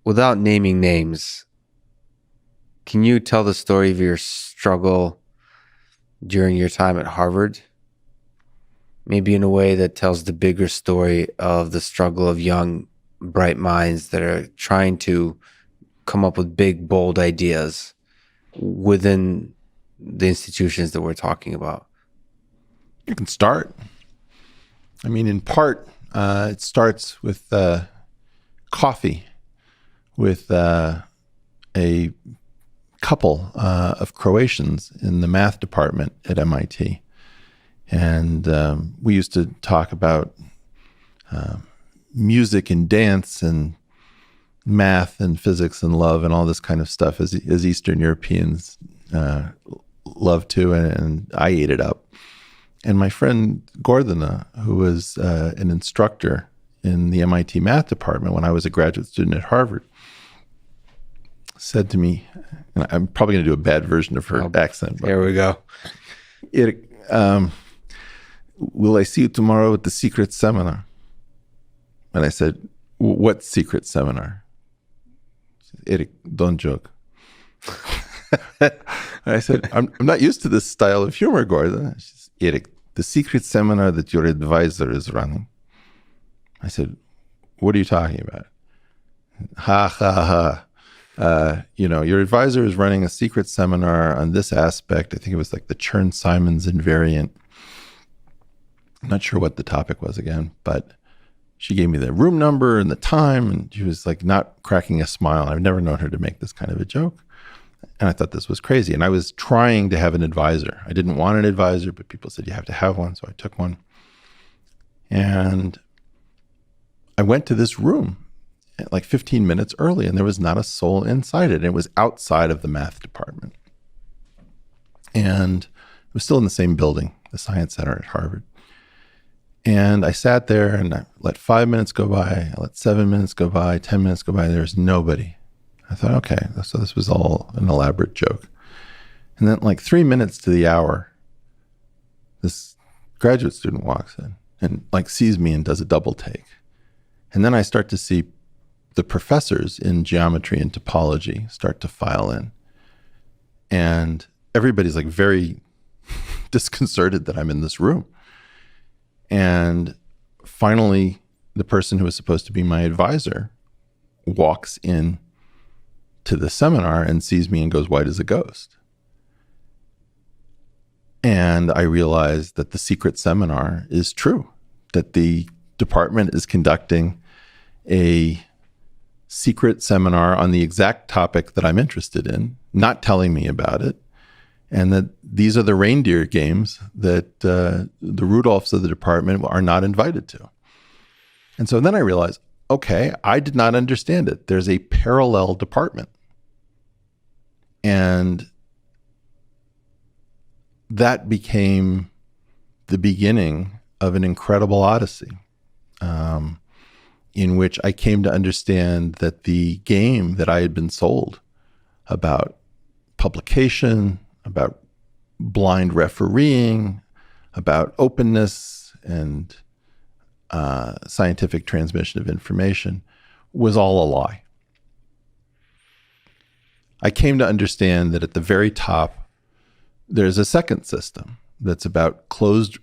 without naming names, can you tell the story of your struggle during your time at Harvard? Maybe in a way that tells the bigger story of the struggle of young, bright minds that are trying to come up with big, bold ideas within the institutions that we're talking about. You can start. I mean, in part, it starts with coffee with a couple of Croatians in the math department at MIT. And we used to talk about music and dance and math and physics and love and all this kind of stuff as Eastern Europeans love to, and I ate it up. And my friend Gordana, who was an instructor in the MIT math department when I was a graduate student at Harvard, said to me, and I'm probably going to do a bad version of her accent. But here we go. Eric, will I see you tomorrow at the secret seminar? And I said, what secret seminar? She said, Eric, don't joke. I said, I'm not used to this style of humor, Gordon. She said, Eric, the secret seminar that your advisor is running. I said, what are you talking about? Ha, ha, ha. Your advisor is running a secret seminar on this aspect. I think it was like the Chern-Simons invariant. I'm not sure what the topic was again, but she gave me the room number and the time, and she was like not cracking a smile. I've never known her to make this kind of a joke. And I thought this was crazy. And I was trying to have an advisor. I didn't want an advisor, but people said you have to have one. So I took one. And I went to this room at like 15 minutes early, and there was not a soul inside it. And it was outside of the math department. And it was still in the same building, the Science Center at Harvard. And I sat there and I let 5 minutes go by. I let 7 minutes go by, 10 minutes go by. There was nobody. I thought, okay, so this was all an elaborate joke. And then like 3 minutes to the hour, this graduate student walks in and like sees me and does a double take. And then I start to see the professors in geometry and topology start to file in. And everybody's like very disconcerted that I'm in this room. And finally, the person who was supposed to be my advisor walks in to the seminar and sees me and goes white as a ghost. And I realized that the secret seminar is true, that the department is conducting a secret seminar on the exact topic that I'm interested in, not telling me about it, and that these are the reindeer games that the Rudolphs of the department are not invited to. And so then I realized, okay, I did not understand it. There's a parallel department. And that became the beginning of an incredible odyssey, in which I came to understand that the game that I had been sold about publication, about blind refereeing, about openness and scientific transmission of information was all a lie. I came to understand that at the very top, there's a second system that's about closed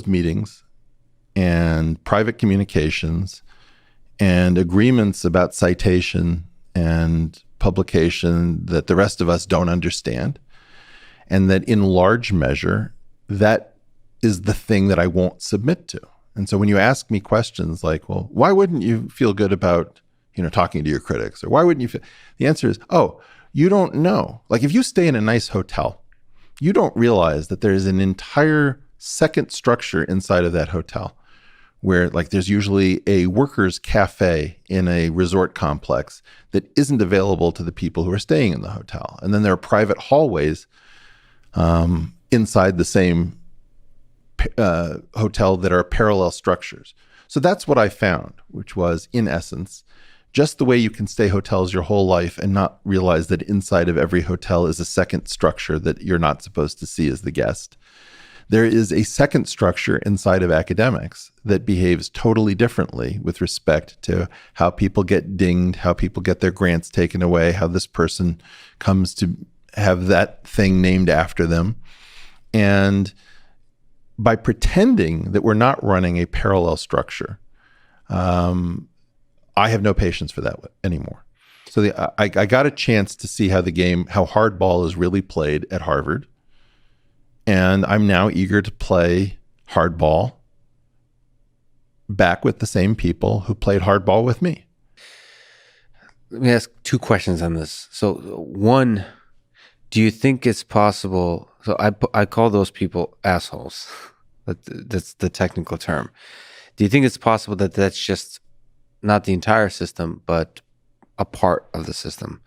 meetings and private communications and agreements about citation and publication that the rest of us don't understand. And that in large measure, that is the thing that I won't submit to. And so when you ask me questions like, well, why wouldn't you feel good about, talking to your critics? Or why wouldn't you feel? The answer is, you don't know. Like if you stay in a nice hotel, you don't realize that there's an entire second structure inside of that hotel where like there's usually a workers' cafe in a resort complex that isn't available to the people who are staying in the hotel. And then there are private hallways inside the same hotel that are parallel structures. So that's what I found, which was, in essence, just the way you can stay hotels your whole life and not realize that inside of every hotel is a second structure that you're not supposed to see as the guest. There is a second structure inside of academics that behaves totally differently with respect to how people get dinged, how people get their grants taken away, how this person comes to have that thing named after them. And by pretending that we're not running a parallel structure, I have no patience for that anymore. So I got a chance to see how hardball is really played at Harvard. And I'm now eager to play hardball back with the same people who played hardball with me. Let me ask two questions on this. So one, do you think it's possible? So I call those people assholes. That's the technical term. Do you think it's possible that that's just not the entire system, but a part of the system?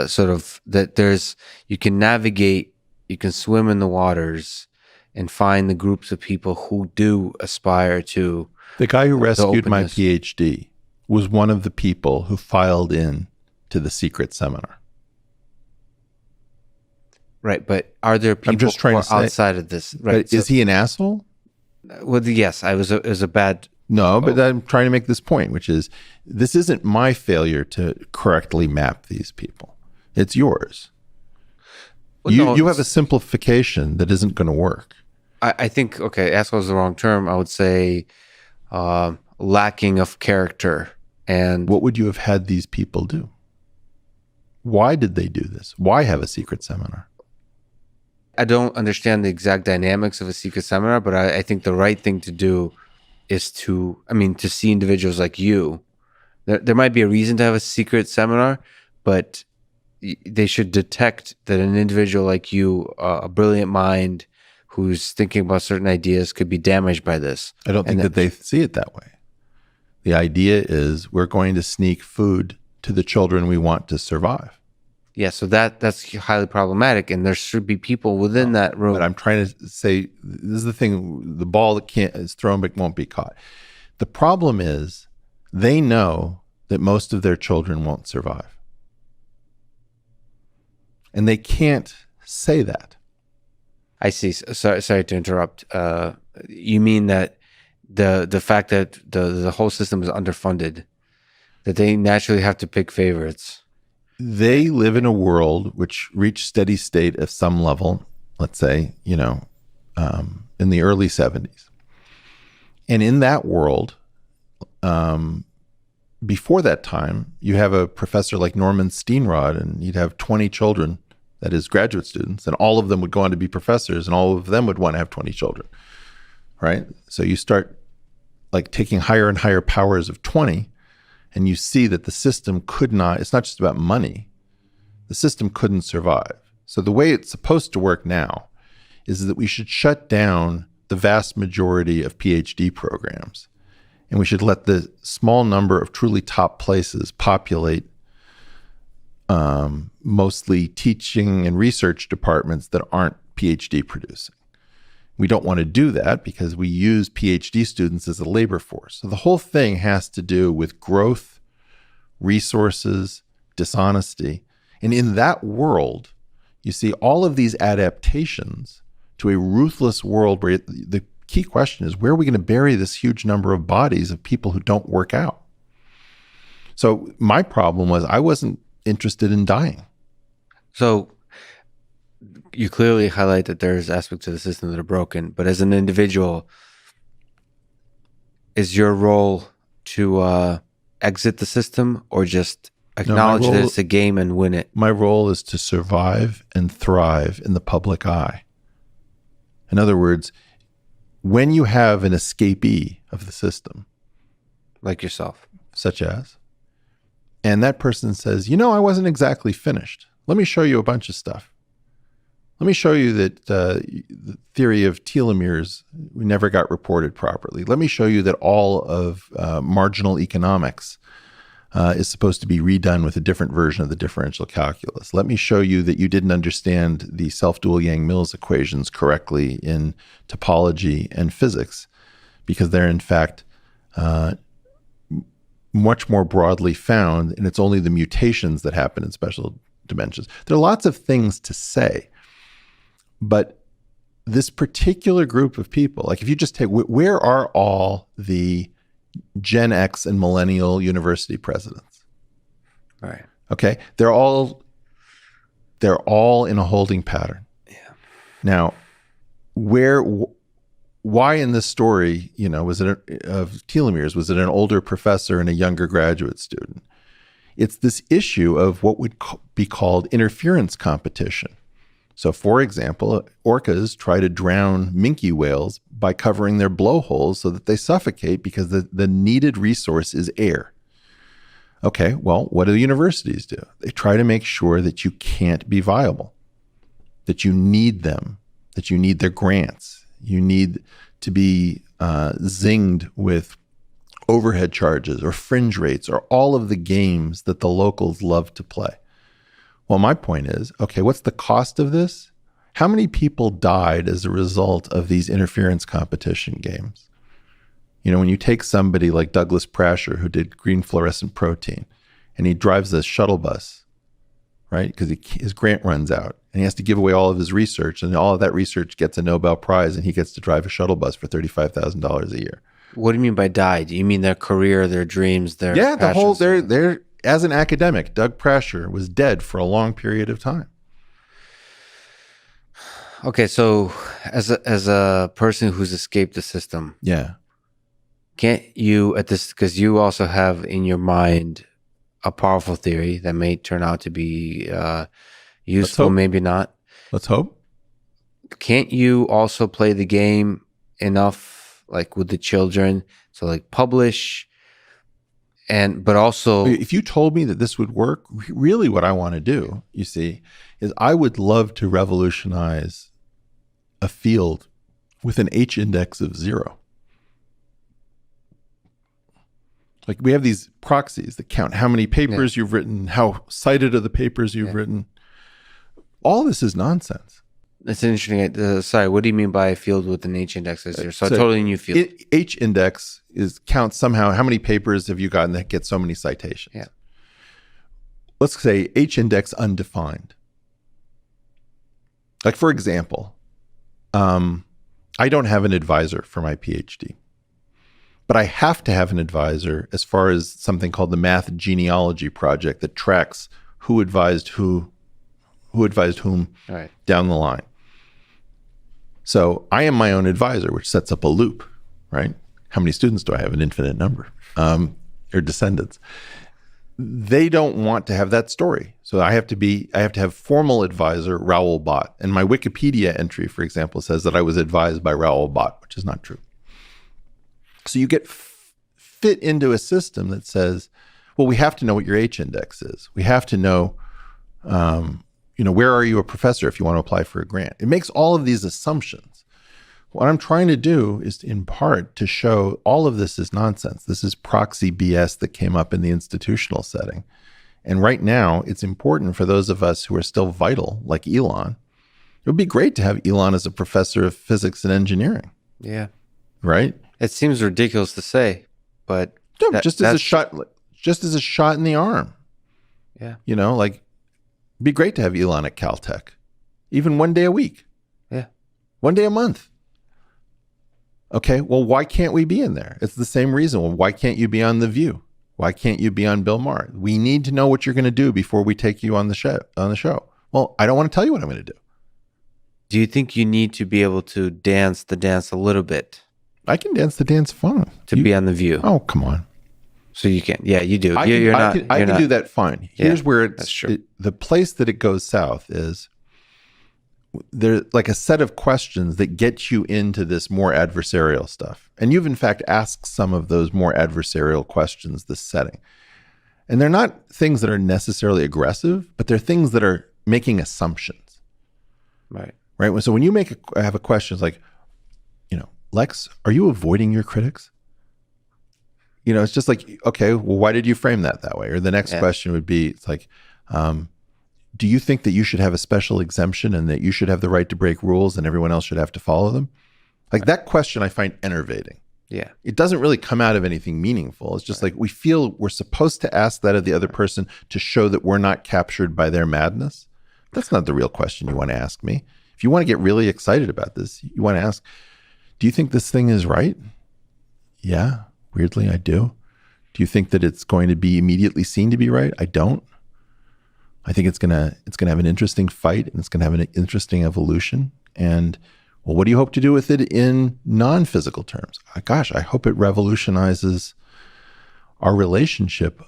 Sort of that you can navigate, you can swim in the waters and find the groups of people who do aspire to. The guy who rescued my PhD was one of the people who filed in to the secret seminar. Right, but are there people who are outside of this? Right, is he an asshole? Well, yes, it was a bad. No, but I'm trying to make this point, which is this isn't my failure to correctly map these people. It's yours. Well, you have a simplification that isn't going to work. I think, okay, asshole is the wrong term. I would say lacking of character. And what would you have had these people do? Why did they do this? Why have a secret seminar? I don't understand the exact dynamics of a secret seminar, but I think the right thing to do is to see individuals like you. There might be a reason to have a secret seminar, but they should detect that an individual like you, a brilliant mind who's thinking about certain ideas, could be damaged by this. I don't think that they see it that way. The idea is we're going to sneak food to the children we want to survive. Yeah, so that's highly problematic, and there should be people within that room. But I'm trying to say, this is the thing, the ball that is thrown but won't be caught. The problem is they know that most of their children won't survive. And they can't say that. I see. Sorry to interrupt. You mean that the fact that the whole system is underfunded, that they naturally have to pick favorites? They live in a world which reached steady state at some level, let's say, in the early 70s. And in that world, before that time, you have a professor like Norman Steenrod, and you'd have 20 children, that is graduate students, and all of them would go on to be professors, and all of them would want to have 20 children, right? So you start like taking higher and higher powers of 20, and you see that the system could not, it's not just about money, the system couldn't survive. So the way it's supposed to work now is that we should shut down the vast majority of PhD programs, and we should let the small number of truly top places populate mostly teaching and research departments that aren't PhD producing. We don't want to do that because we use PhD students as a labor force. So the whole thing has to do with growth, resources, dishonesty. And in that world, you see all of these adaptations to a ruthless world where the key question is, where are we going to bury this huge number of bodies of people who don't work out? So my problem was I wasn't interested in dying. So you clearly highlight that there's aspects of the system that are broken, but as an individual, is your role to exit the system or just acknowledge that it's a game and win it? My role is to survive and thrive in the public eye. In other words, when you have an escapee of the system, like yourself, such as, and that person says, I wasn't exactly finished. Let me show you a bunch of stuff. Let me show you that the theory of telomeres never got reported properly. Let me show you that all of marginal economics is supposed to be redone with a different version of the differential calculus. Let me show you that you didn't understand the self-dual Yang-Mills equations correctly in topology and physics, because they're in fact much more broadly found, and it's only the mutations that happen in special dimensions. There are lots of things to say, but this particular group of people, like if you just take, where are all the Gen X and millennial university presidents? Right. Okay. They're all in a holding pattern. Yeah. Now, why in this story, was it of telomeres? Was it an older professor and a younger graduate student? It's this issue of what would be called interference competition. So, for example, orcas try to drown minke whales by covering their blowholes so that they suffocate because the needed resource is air. Okay, well, what do the universities do? They try to make sure that you can't be viable, that you need them, that you need their grants. You need to be zinged with overhead charges or fringe rates or all of the games that the locals love to play. Well, my point is, okay, what's the cost of this? How many people died as a result of these interference competition games? When you take somebody like Douglas Prasher, who did green fluorescent protein, and he drives a shuttle bus, right? Because his grant runs out and he has to give away all of his research, and all of that research gets a Nobel Prize, and he gets to drive a shuttle bus for $35,000 a year. What do you mean by died? You mean their career, their dreams, their the whole passions? they're as an academic, Doug Prasher was dead for a long period of time. Okay, so as a person who's escaped the system, Yeah. can't you at this, because you also have in your mind a powerful theory that may turn out to be useful, maybe not. Let's hope. Can't you also play the game enough, like with the children, so like publish, but also If you told me that this would work, really what I want to do, you see, is I would love to revolutionize a field with an H index of 0. Like we have these proxies that count how many papers you've written, how cited are the papers you've written. All this is nonsense. It's interesting. Sorry, what do you mean by a field with an H index of 0? So a totally new field. H index counts somehow how many papers have you gotten that get so many citations. Yeah. Let's say H index undefined. Like for example, I don't have an advisor for my PhD, but I have to have an advisor as far as something called the Math Genealogy Project that tracks who advised whom down the line. So I am my own advisor, which sets up a loop, right? How many students do I have? An infinite number, or descendants. They don't want to have that story. So I have to have formal advisor Raoul Bott. And my Wikipedia entry, for example, says that I was advised by Raoul Bott, which is not true. So you get fit into a system that says, well, we have to know what your H index is. We have to know, where are you a professor if you want to apply for a grant? It makes all of these assumptions. What I'm trying to do is, in part, to show all of this is nonsense. This is proxy BS that came up in the institutional setting. And right now, it's important for those of us who are still vital, like Elon. It would be great to have Elon as a professor of physics and engineering. Yeah. Right? It seems ridiculous to say, but just as a shot in the arm. Yeah. It'd be great to have Elon at Caltech, even one day a week. Yeah. One day a month. Okay, well, why can't we be in there? It's the same reason. Well, why can't you be on The View? Why can't you be on Bill Maher? We need to know what you're going to do before we take you on the show. Well, I don't want to tell you what I'm going to do. Do you think you need to be able to dance the dance a little bit? I can dance the dance fine. To be on The View. Oh, come on. So you can. Yeah, you do. I can do that fine. Here's where the place that it goes south is there's like a set of questions that get you into this more adversarial stuff. And you've in fact asked some of those more adversarial questions this setting. And they're not things that are necessarily aggressive, but they're things that are making assumptions. Right. Right. So when you have a question, it's like, Lex, are you avoiding your critics? It's just like, okay, well, why did you frame that way? Or the next question would be, it's like, do you think that you should have a special exemption and that you should have the right to break rules and everyone else should have to follow them? Like that question I find enervating. Yeah. It doesn't really come out of anything meaningful. It's just like we feel we're supposed to ask that of the other person to show that we're not captured by their madness. That's not the real question you want to ask me. If you want to get really excited about this, you want to ask, do you think this thing is right? Yeah, weirdly, I do. Do you think that it's going to be immediately seen to be right? I don't. I think it's gonna have an interesting fight, and it's gonna have an interesting evolution. And well, what do you hope to do with it in non-physical terms? Gosh, I hope it revolutionizes our relationship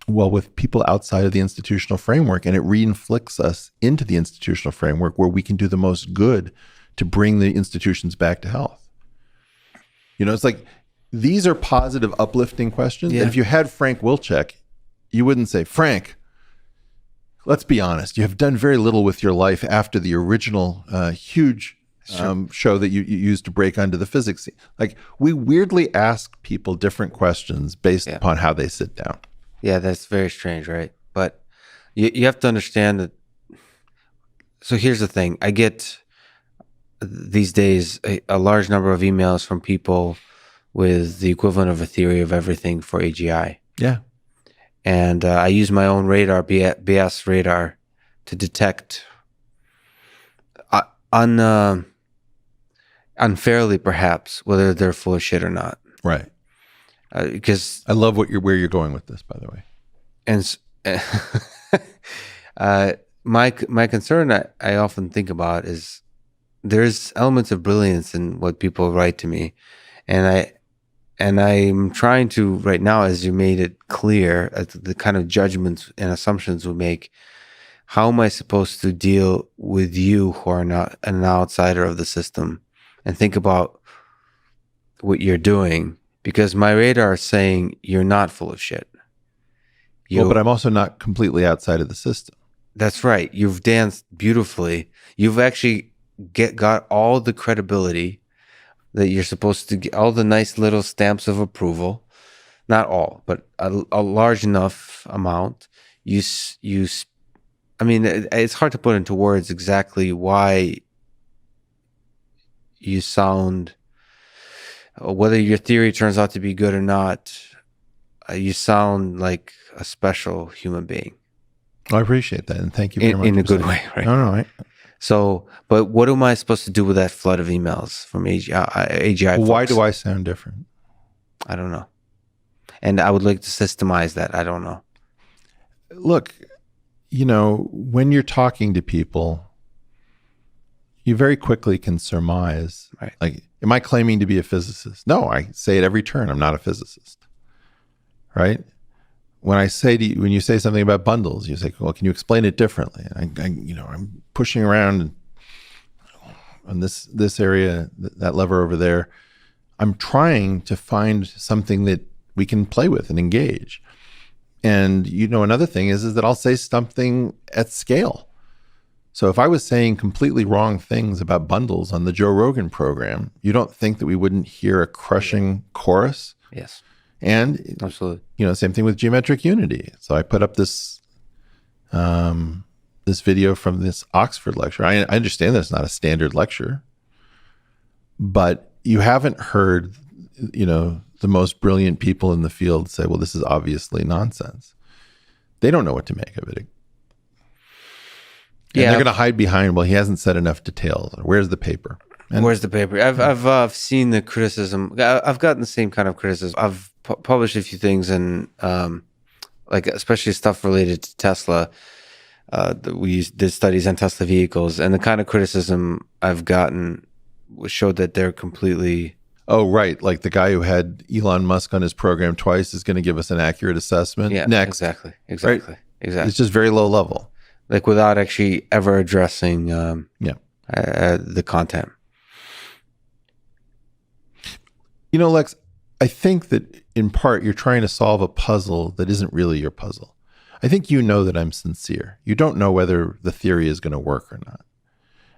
with people outside of the institutional framework, and it reinflicts us into the institutional framework where we can do the most good to bring the institutions back to health. It's like, these are positive, uplifting questions. Yeah. And if you had Frank Wilczek, you wouldn't say, Frank, let's be honest, you have done very little with your life after the original huge show that you used to break onto the physics scene. Like, we weirdly ask people different questions based upon how they sit down. Yeah, that's very strange, right? But you have to understand that. So here's the thing. I get these days a large number of emails from people with the equivalent of a theory of everything for AGI. Yeah. And I use my own radar, BS radar, to detect unfairly, perhaps, whether they're full of shit or not. Right. Because I love where you're going with this, by the way. And my concern I often think about is there's elements of brilliance in what people write to me, and I'm trying to right now, as you made it clear, the kind of judgments and assumptions we make. How am I supposed to deal with you who are not an outsider of the system, and think about what you're doing? Because my radar is saying you're not full of shit. But I'm also not completely outside of the system. That's right. You've danced beautifully. You've actually got all the credibility that you're supposed to get, all the nice little stamps of approval. Not all, but a large enough amount. I mean, it's hard to put into words exactly why you sound, whether your theory turns out to be good or not, you sound like a special human being. I appreciate that, and thank you very much. In a good way, right? No. So, but what am I supposed to do with that flood of emails from AGI? Why do I sound different? I don't know. And I would like to systemize that. I don't know. Look, when you're talking to people, you very quickly can surmise, right? Like, am I claiming to be a physicist? No, I say at every turn, I'm not a physicist, right? When you say something about bundles, you say, well, can you explain it differently? And I'm pushing around on this area, that lever over there. I'm trying to find something that we can play with and engage. And another thing is that I'll say something at scale. So if I was saying completely wrong things about bundles on the Joe Rogan program, you don't think that we wouldn't hear a crushing chorus? Yes. And absolutely, same thing with geometric unity. So I put up this video from this Oxford lecture. I understand that it's not a standard lecture, but you haven't heard, the most brilliant people in the field say, well, this is obviously nonsense. They don't know what to make of it. And they're going to hide behind, well, he hasn't said enough details. Where's the paper? Where's the paper? I've seen the criticism. I've gotten the same kind of criticism. I've published a few things, and especially stuff related to Tesla. We did studies on Tesla vehicles, and the kind of criticism I've gotten showed that they're completely. Oh, right. Like the guy who had Elon Musk on his program twice is going to give us an accurate assessment. Yeah, next. Exactly. Right? It's just very low level. Like without actually ever addressing the content. Lex, I think that in part you're trying to solve a puzzle that isn't really your puzzle. I think that I'm sincere. You don't know whether the theory is going to work or not.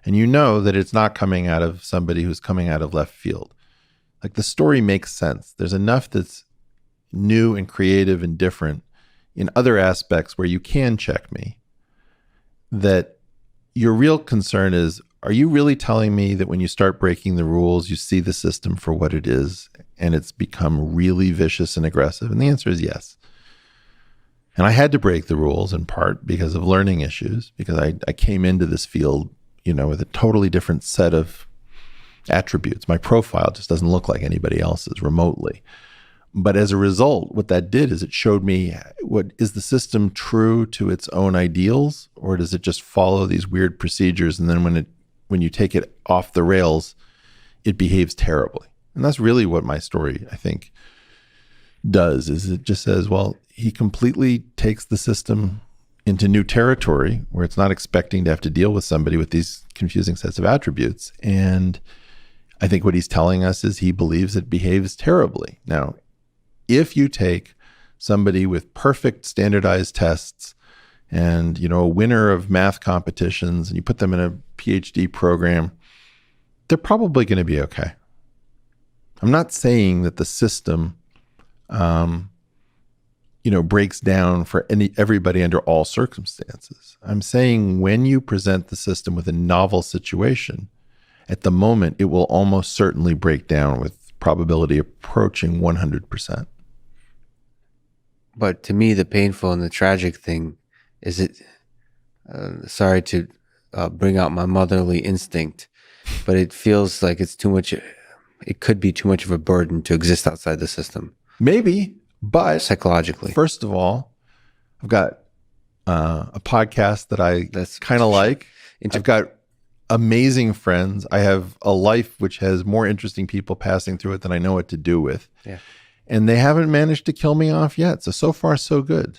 And that it's not coming out of somebody who's coming out of left field. Like, the story makes sense. There's enough that's new and creative and different in other aspects where you can check me, that your real concern is, are you really telling me that when you start breaking the rules, you see the system for what it is and it's become really vicious and aggressive? And the answer is yes. And I had to break the rules in part because of learning issues, because I came into this field with a totally different set of attributes. My profile just doesn't look like anybody else's remotely. But as a result, what that did is it showed me, what is the system true to its own ideals, or does it just follow these weird procedures, and then when you take it off the rails, it behaves terribly. And that's really what my story, I think, does, is it just says, well, he completely takes the system into new territory where it's not expecting to have to deal with somebody with these confusing sets of attributes. And I think what he's telling us is he believes it behaves terribly. Now, if you take somebody with perfect standardized tests and, a winner of math competitions, and you put them in a PhD program, they're probably going to be okay. I'm not saying that the system, breaks down for everybody under all circumstances. I'm saying when you present the system with a novel situation, at the moment, it will almost certainly break down with probability approaching 100%. But to me, the painful and the tragic thing is sorry to bring out my motherly instinct, but it feels like it's too much. It could be too much of a burden to exist outside the system. Maybe, but psychologically. First of all, I've got a podcast that I kind of like. I've got amazing friends. I have a life which has more interesting people passing through it than I know what to do with. Yeah. And they haven't managed to kill me off yet. So far, so good.